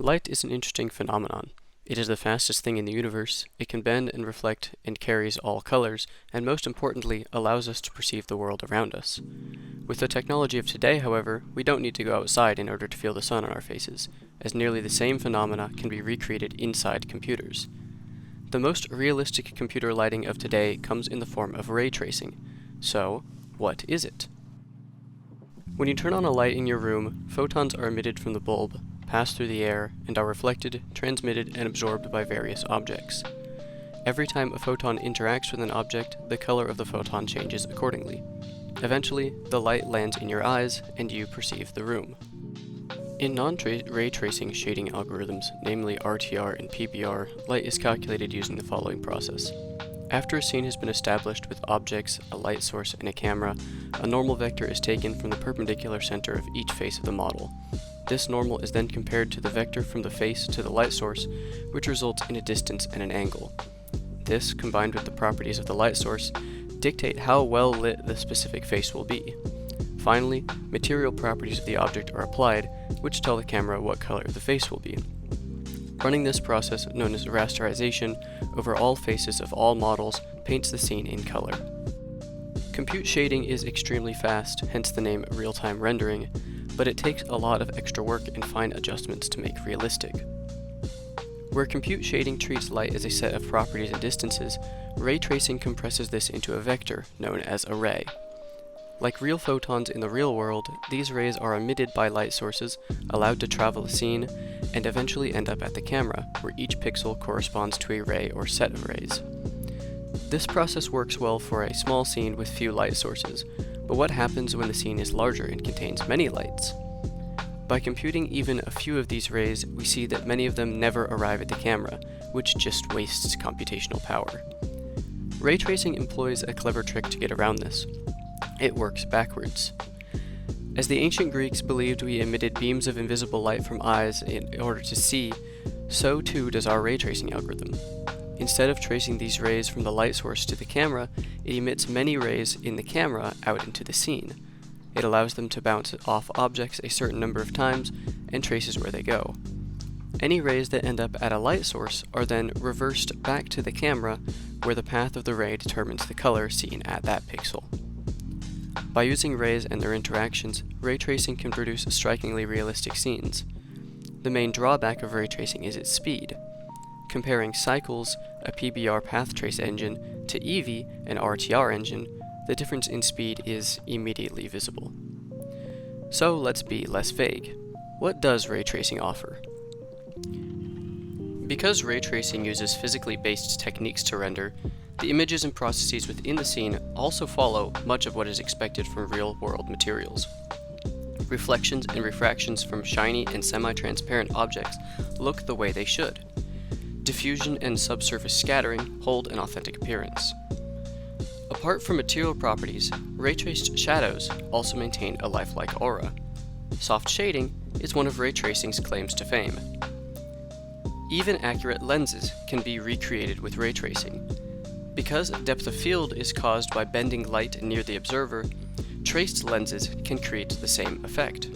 Light is an interesting phenomenon. It is the fastest thing in the universe, it can bend and reflect and carries all colors, and most importantly, allows us to perceive the world around us. With the technology of today, however, we don't need to go outside in order to feel the sun on our faces, as nearly the same phenomena can be recreated inside computers. The most realistic computer lighting of today comes in the form of ray tracing. So, what is it? When you turn on a light in your room, photons are emitted from the bulb, pass through the air, and are reflected, transmitted, and absorbed by various objects. Every time a photon interacts with an object, the color of the photon changes accordingly. Eventually, the light lands in your eyes, and you perceive the room. In non-ray tracing shading algorithms, namely RTR and PBR, light is calculated using the following process. After a scene has been established with objects, a light source, and a camera, a normal vector is taken from the perpendicular center of each face of the model. This normal is then compared to the vector from the face to the light source, which results in a distance and an angle. This, combined with the properties of the light source, dictate how well lit the specific face will be. Finally, material properties of the object are applied, which tell the camera what color the face will be. Running this process, known as rasterization, over all faces of all models paints the scene in color. Compute shading is extremely fast, hence the name real-time rendering, but it takes a lot of extra work and fine adjustments to make realistic. Where compute shading treats light as a set of properties and distances, ray tracing compresses this into a vector, known as a ray. Like real photons in the real world, these rays are emitted by light sources, allowed to travel the scene, and eventually end up at the camera, where each pixel corresponds to a ray or set of rays. This process works well for a small scene with few light sources, but what happens when the scene is larger and contains many lights? By computing even a few of these rays, we see that many of them never arrive at the camera, which just wastes computational power. Ray tracing employs a clever trick to get around this. It works backwards. As the ancient Greeks believed we emitted beams of invisible light from eyes in order to see, so too does our ray tracing algorithm. Instead of tracing these rays from the light source to the camera, it emits many rays in the camera out into the scene. It allows them to bounce off objects a certain number of times and traces where they go. Any rays that end up at a light source are then reversed back to the camera, where the path of the ray determines the color seen at that pixel. By using rays and their interactions, ray tracing can produce strikingly realistic scenes. The main drawback of ray tracing is its speed. Comparing Cycles, a PBR path trace engine, to Eevee, an RTR engine, the difference in speed is immediately visible. So let's be less vague. What does ray tracing offer? Because ray tracing uses physically based techniques to render, the images and processes within the scene also follow much of what is expected from real-world materials. Reflections and refractions from shiny and semi-transparent objects look the way they should. Diffusion and subsurface scattering hold an authentic appearance. Apart from material properties, ray-traced shadows also maintain a lifelike aura. Soft shading is one of ray tracing's claims to fame. Even accurate lenses can be recreated with ray tracing. Because depth of field is caused by bending light near the observer, traced lenses can create the same effect.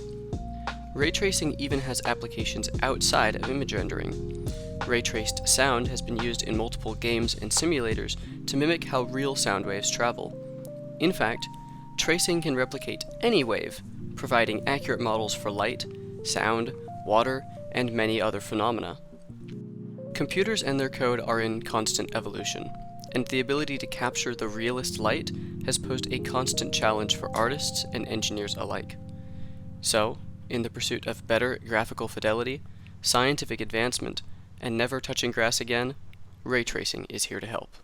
Ray tracing even has applications outside of image rendering. Ray-traced sound has been used in multiple games and simulators to mimic how real sound waves travel. In fact, tracing can replicate any wave, providing accurate models for light, sound, water, and many other phenomena. Computers and their code are in constant evolution, and the ability to capture the realist light has posed a constant challenge for artists and engineers alike. So, in the pursuit of better graphical fidelity, scientific advancement, and never touching grass again, ray tracing is here to help.